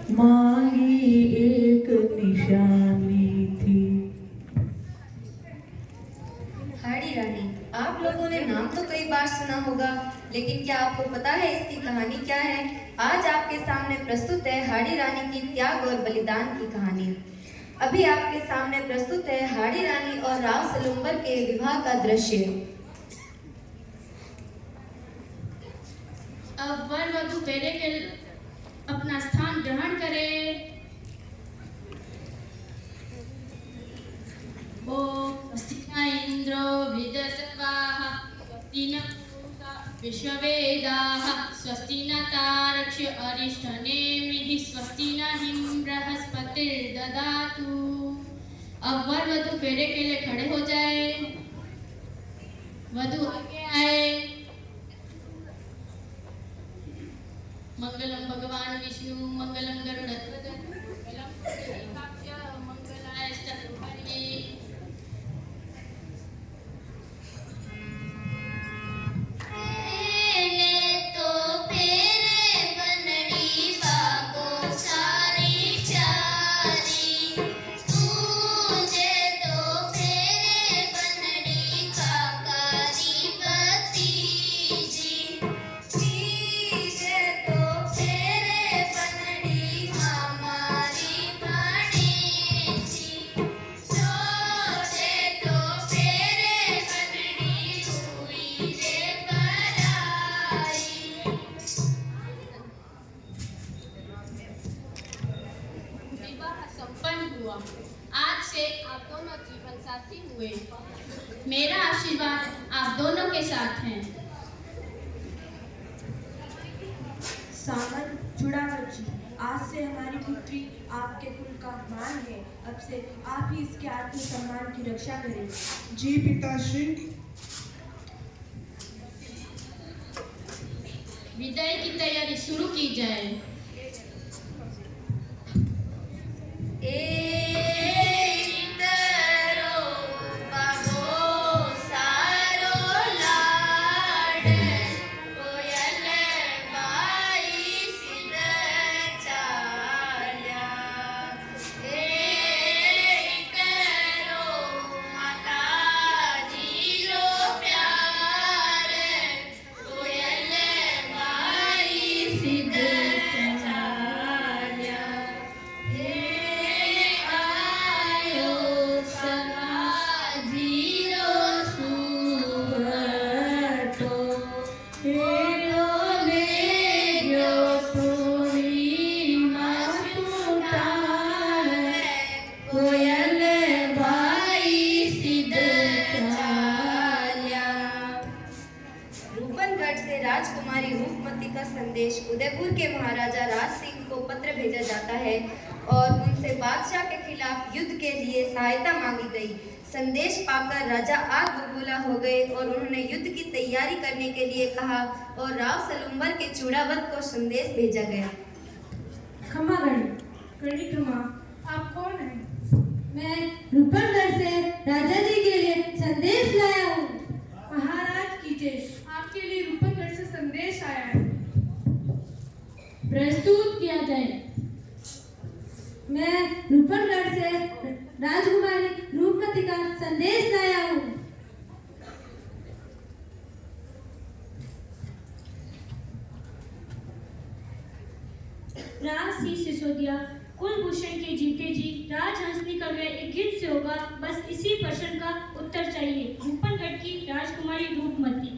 मांगी एक निशानी थी। हाड़ी रानी, आप लोगों ने नाम तो कई बार सुना होगा, लेकिन क्या आपको पता है इसकी कहानी क्या है? आज आपके सामने प्रस्तुत है हाड़ी रानी की त्याग और बलिदान की कहानी। अभी आपके सामने प्रस्तुत है हाड़ी रानी और राव सलुम्बर के विवाह का दृश्य। अब वर वधू फेरे के अपना स्थान ग्रहण करे। ओ स्वस्तिना इंद्रो विदसवाः स्वस्ति न पूषा विश्ववेदाः स्वस्ति न तारक्ष्य अरिष्टनेमिः स्वस्ति न बृहस्पतिर्ददातु। अब वर वधू फेरे के लिए खड़े हो जाए। वधू आगे आए। मंगलम भगवान विष्णु मंगलम गरुड़ध्वज मंगलम पुंडरीकाक्ष मंगलाय स्तुभ्ये। आज से आप दोनों जीवन साथी हुए। मेरा आशीर्वाद आप दोनों के साथ है। सामंत जुड़ावर जी, आज से हमारी पुत्री आपके कुल का मान है। अब से आप ही इसके आत्म सम्मान की रक्षा करें। जी पिताश्री। विदाई की तैयारी शुरू की जाए। राजकुमारी रूपमती का संदेश उदयपुर के महाराजा राज सिंह को पत्र भेजा जाता है और उनसे बादशाह के खिलाफ युद्ध के लिए सहायता मांगी गई। संदेश पाकर राजा आग बबूला हो गए और उन्होंने युद्ध की तैयारी करने के लिए कहा और राव सलुम्बर के चूड़ावत को संदेश भेजा गया। खमा गणी खमा, आप कौन हैं? मैं रूपनगढ़ से राजा जी के लिए संदेश लाया हूँ। महाराज की जय, आपके लिए रूपनगढ़ से संदेश आया है। प्रस्तुत किया जाए। मैं रूपनगढ़ से राजकुमारी रूपमती का संदेश लाया हूँ। राज सिंह सिसोदिया, कुलभूषण के जीते जी राजहंसनी का व्यय एक गीत से होगा, बस इसी प्रश्न का उत्तर चाहिए। रूपनगढ़ की राजकुमारी रूपमती।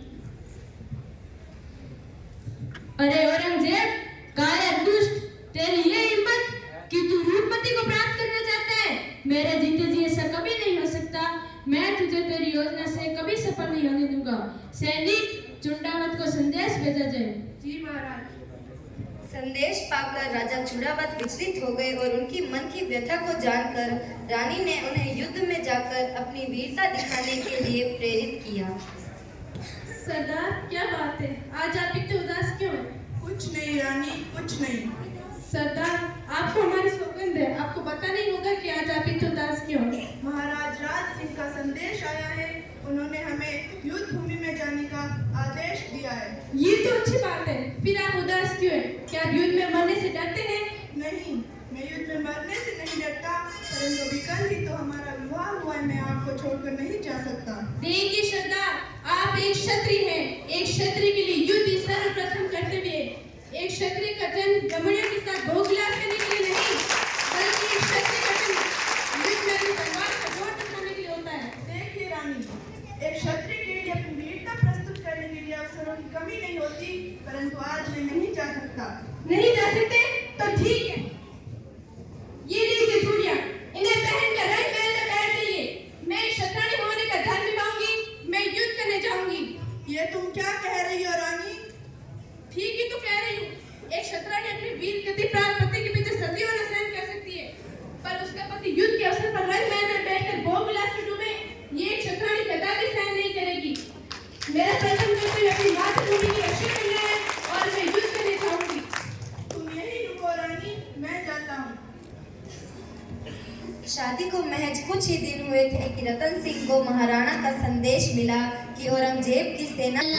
अरे औरंगजेब, कायर दुष्ट, तेरी ये हिम्मत कि तू रूपमती को प्राप्त करना चाहता है? मेरे जीते जी ऐसा कभी नहीं हो सकता। मैं तुझे तेरी योजना से कभी सफल नहीं होने दूंगा। सैनिक, चुंडावत को संदेश भेजा जाए। जी महाराज। संदेश पाकर राजा चूड़ावत विचलित हो गए और उनकी मन की व्यथा को जानकर रानी ने उन्हें युद्ध में जाकर अपनी वीरता दिखाने के लिए प्रेरित किया। सरदार, क्या बात है? आज आप इतने उदास क्यों हैं? कुछ नहीं रानी, कुछ नहीं। सरदार, आपको हमारी सौगंध है, आपको पता नहीं होगा कि आज आप इतने उदास क्यों हैं। महाराज राज सिंह का संदेश आया है, उन्होंने हमें युद्ध भूमि में जाने का आदेश दिया है। ये तो अच्छी बात है, फिर आप उदास क्यों हैं? क्या आप युद्ध में मरने से डरते हैं? नहीं, छोड़कर नहीं जा सकता। देखिए सरदार, आप एक क्षत्रिय हैं। एक क्षत्रिय के लिए युद्ध सर्वप्रथम कर्तव्य है। एक क्षत्रिय का जन्म जमुनिया के साथ भोगविलास करने के लिए नहीं, बल्कि एक क्षत्रिय का जन्म युद्ध में अपनी तलवार का जोर दिखाने के लिए होता है। देखिए रानी, एक क्षत्रिय के लिए अपनी वीरता प्रस्तुत करने के लिए अवसरों की कमी नहीं होती, परंतु आज मैं नहीं जा सकता। नहीं जा सकते तो ठीक है। ये लीजिए चूड़ियां, इन्हें पहनकर रंग महल में बैठ जाइए। मैं क्षत्राणी होने का धर्म निभाऊंगी, मैं युद्ध करने जाऊंगी। ये तुम क्या कह रही हो रानी? ठीक ही तो कह रही हूँ। एक क्षत्राणी अपने वीर गति प्राप्त पति के पीछे सदियों न सहन कर सकती है, पर उसका पति युद्ध के अवसर पर रंग महल में बैठकर भोग विलास में डूबे, ये एक क्षत्राणी कदापि सहन नहीं करेगी। मेरा प्रथम कर्तव्य अपनी मातृभूमि की रक्षा करना है और मैं युद्ध करने जाऊंगी। तुम यही रुको रानी, मैं जाता हूँ। शादी को महज कुछ ही दिन हुए थे कि रतन सिंह को महाराणा का संदेश मिला कि औरंगजेब की सेना से